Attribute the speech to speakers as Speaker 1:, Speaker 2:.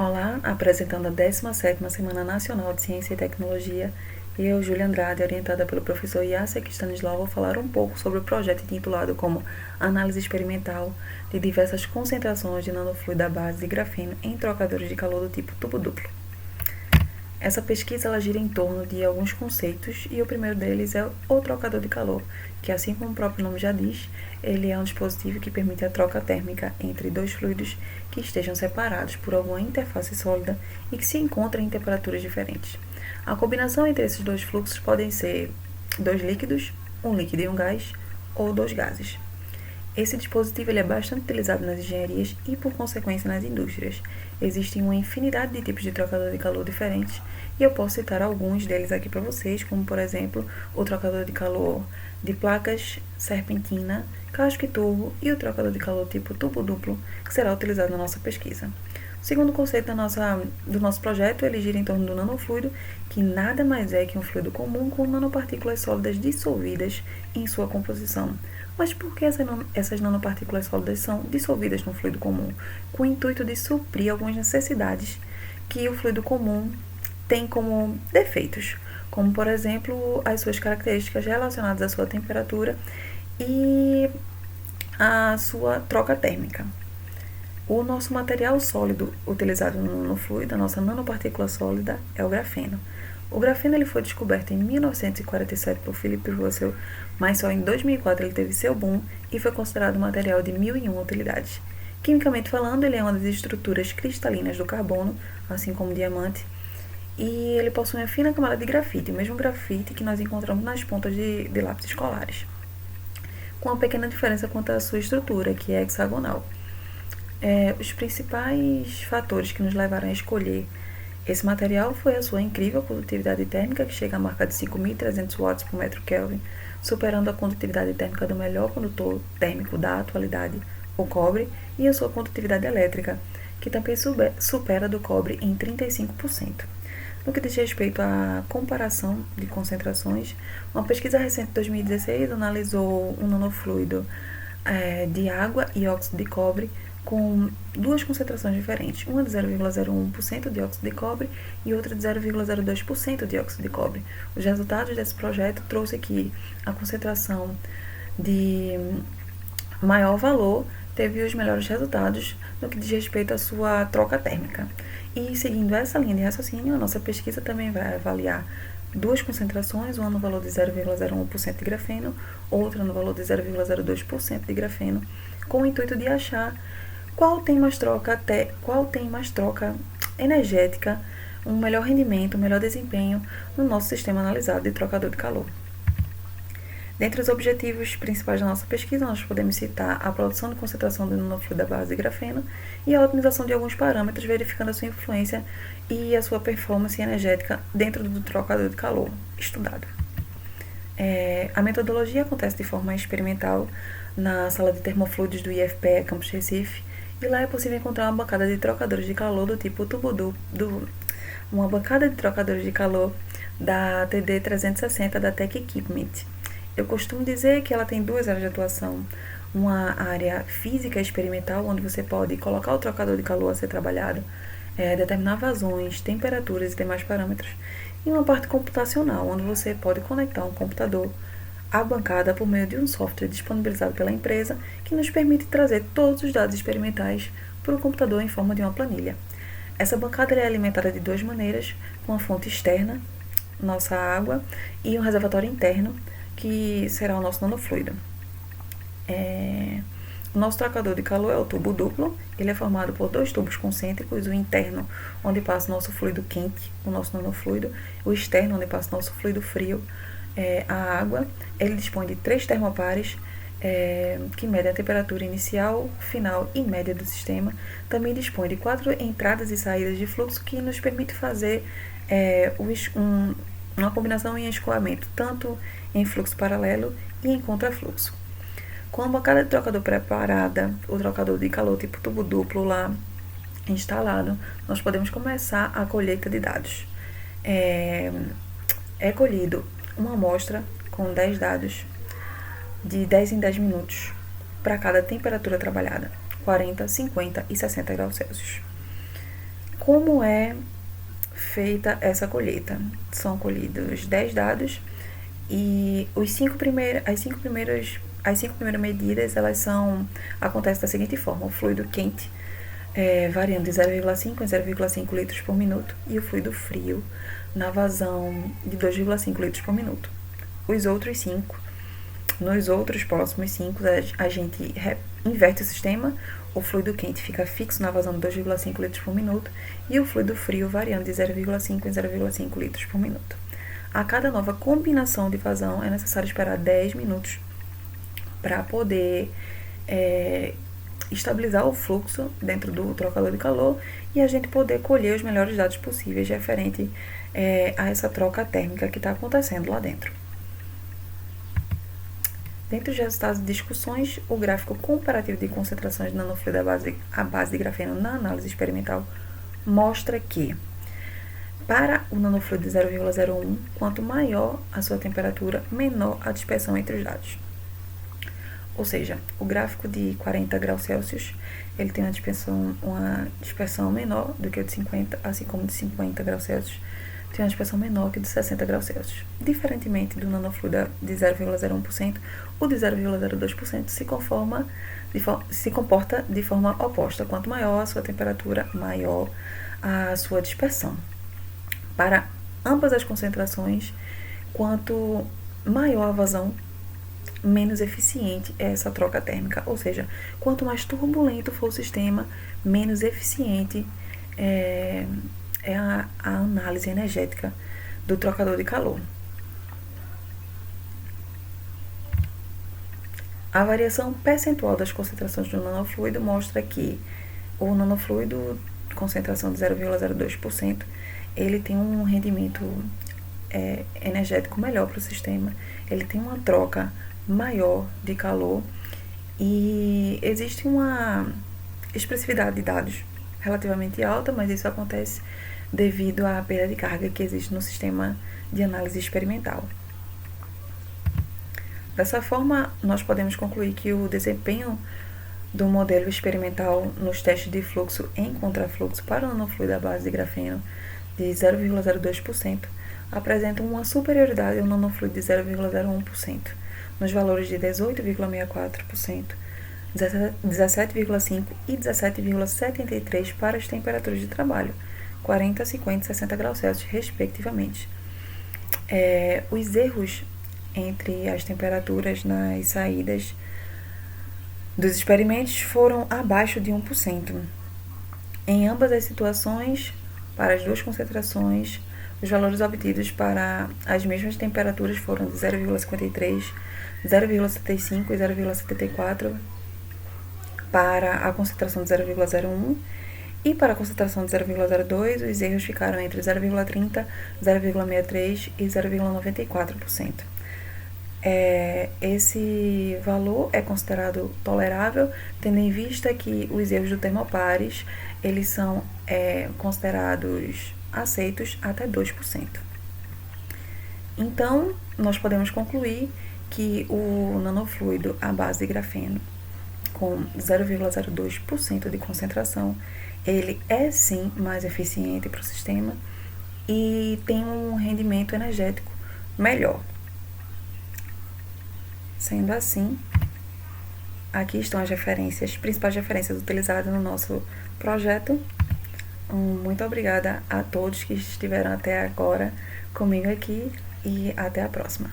Speaker 1: Olá, apresentando a 17ª Semana Nacional de Ciência e Tecnologia, eu, Júlia Andrade, orientada pelo professor Jacek Stanislau, vou falar um pouco sobre o projeto intitulado como Análise Experimental de diversas concentrações de nanofluido à base de grafeno em trocadores de calor do tipo tubo duplo. Essa pesquisa ela gira em torno de alguns conceitos e o primeiro deles é o trocador de calor, que assim como o próprio nome já diz, ele é um dispositivo que permite a troca térmica entre dois fluidos que estejam separados por alguma interface sólida e que se encontram em temperaturas diferentes. A combinação entre esses dois fluxos podem ser dois líquidos, um líquido e um gás, ou dois gases. Esse dispositivo ele é bastante utilizado nas engenharias e, por consequência, nas indústrias. Existem uma infinidade de tipos de trocador de calor diferentes e eu posso citar alguns deles aqui para vocês, como, por exemplo, o trocador de calor de placas serpentina, casco e tubo e o trocador de calor tipo tubo duplo, que será utilizado na nossa pesquisa. O segundo conceito do nosso projeto, ele gira em torno do nanofluido, que nada mais é que um fluido comum com nanopartículas sólidas dissolvidas em sua composição. Mas por que essas nanopartículas sólidas são dissolvidas no fluido comum? Com o intuito de suprir algumas necessidades que o fluido comum tem como defeitos, como, por exemplo, as suas características relacionadas à sua temperatura e à sua troca térmica. O nosso material sólido utilizado no fluido, a nossa nanopartícula sólida, é o grafeno. O grafeno ele foi descoberto em 1947 por Philip Russell, mas só em 2004 ele teve seu boom e foi considerado material de 1001 utilidades. Quimicamente falando, ele é uma das estruturas cristalinas do carbono, assim como o diamante, e ele possui uma fina camada de grafite, o mesmo grafite que nós encontramos nas pontas de lápis escolares, com uma pequena diferença quanto à sua estrutura, que é hexagonal. Os principais fatores que nos levaram a escolher esse material foi a sua incrível condutividade térmica, que chega à marca de 5.300 watts por metro Kelvin, superando a condutividade térmica do melhor condutor térmico da atualidade, o cobre, e a sua condutividade elétrica, que também supera a do cobre em 35%. No que diz respeito à comparação de concentrações, uma pesquisa recente de 2016 analisou um nanofluido de água e óxido de cobre com duas concentrações diferentes, uma de 0,01% de óxido de cobre e outra de 0,02% de óxido de cobre. Os resultados desse projeto trouxe que a concentração de maior valor teve os melhores resultados no que diz respeito à sua troca térmica. E seguindo essa linha de raciocínio, a nossa pesquisa também vai avaliar duas concentrações, uma no valor de 0,01% de grafeno, outra no valor de 0,02% de grafeno, com o intuito de achar qual tem mais troca energética, um melhor rendimento, um melhor desempenho no nosso sistema analisado de trocador de calor. Dentre os objetivos principais da nossa pesquisa, nós podemos citar a produção de concentração de nanofluido à base de grafeno e a otimização de alguns parâmetros, verificando a sua influência e a sua performance energética dentro do trocador de calor estudado. A metodologia acontece de forma experimental na sala de termofluidos do IFPE Campus Recife, e lá é possível encontrar uma bancada de trocadores de calor do tipo uma bancada de trocadores de calor da TD360 da Tech Equipment. Eu costumo dizer que ela tem duas áreas de atuação, uma área física experimental, onde você pode colocar o trocador de calor a ser trabalhado, determinar vazões, temperaturas e demais parâmetros, e uma parte computacional, onde você pode conectar um computador à bancada por meio de um software disponibilizado pela empresa que nos permite trazer todos os dados experimentais para o computador em forma de uma planilha. Essa bancada é alimentada de duas maneiras, com uma fonte externa, nossa água, e um reservatório interno, que será o nosso nanofluido. O nosso trocador de calor é o tubo duplo, ele é formado por dois tubos concêntricos, o interno, onde passa o nosso fluido quente, o nosso nanofluido, o externo, onde passa o nosso fluido frio, a água. Ele dispõe de 3 termopares que medem a temperatura inicial, final e média do sistema. Também dispõe de 4 entradas e saídas de fluxo que nos permite fazer uma combinação em escoamento, tanto em fluxo paralelo e em contrafluxo. Com a bancada de trocador preparada, o trocador de calor tipo tubo duplo lá instalado, nós podemos começar a colheita de dados. É colhido uma amostra com 10 dados de 10 em 10 minutos para cada temperatura trabalhada, 40, 50 e 60 graus Celsius. Como é feita essa colheita? São colhidos 10 dados e as cinco primeiras medidas acontecem da seguinte forma: o fluido quente variando de 0,5 a 0,5 litros por minuto e o fluido frio na vazão de 2,5 litros por minuto. Nos outros próximos 5, a gente inverte o sistema. O fluido quente fica fixo na vazão de 2,5 litros por minuto e o fluido frio variando de 0,5 a 0,5 litros por minuto. A cada nova combinação de vazão é necessário esperar 10 minutos para poder estabilizar o fluxo dentro do trocador de calor e a gente poder colher os melhores dados possíveis referente a essa troca térmica que está acontecendo lá dentro. Dentro dos resultados de discussões, o gráfico comparativo de concentrações de nanofluido à base de grafeno na análise experimental mostra que, para o nanofluido de 0,01, quanto maior a sua temperatura, menor a dispersão entre os dados. Ou seja, o gráfico de 40 graus Celsius, ele tem uma dispersão menor do que o de 50, assim como de 50 graus Celsius tem uma dispersão menor que de 60 graus Celsius. Diferentemente do nanofluido de 0,01%, o de 0,02% se comporta de forma oposta. Quanto maior a sua temperatura, maior a sua dispersão. Para ambas as concentrações, quanto maior a vazão, menos eficiente é essa troca térmica. Ou seja, quanto mais turbulento for o sistema, menos eficiente é a análise energética do trocador de calor. A variação percentual das concentrações do nanofluido mostra que o nanofluido, concentração de 0,02%, ele tem um rendimento energético melhor para o sistema, ele tem uma troca maior de calor e existe uma expressividade de dados relativamente alta, mas isso acontece devido à perda de carga que existe no sistema de análise experimental. Dessa forma, nós podemos concluir que o desempenho do modelo experimental nos testes de fluxo em contrafluxo para o nanofluido à base de grafeno de 0,02% apresenta uma superioridade ao nanofluido de 0,01%, nos valores de 18,64%, 17,5% e 17,73% para as temperaturas de trabalho, 40, 50 e 60 graus Celsius, respectivamente. Os erros entre as temperaturas nas saídas dos experimentos foram abaixo de 1%. Em ambas as situações, para as duas concentrações, os valores obtidos para as mesmas temperaturas foram de 0,53, 0,75 e 0,74 para a concentração de 0,01 e para a concentração de 0,02 os erros ficaram entre 0,30, 0,63 e 0,94%. Esse valor é considerado tolerável, tendo em vista que os erros do termopares eles são considerados aceitos até 2%. Então, nós podemos concluir que o nanofluido à base de grafeno com 0,02% de concentração, ele é sim mais eficiente para o sistema e tem um rendimento energético melhor. Sendo assim, aqui estão as principais referências utilizadas no nosso projeto. Muito obrigada a todos que estiveram até agora comigo aqui e até a próxima.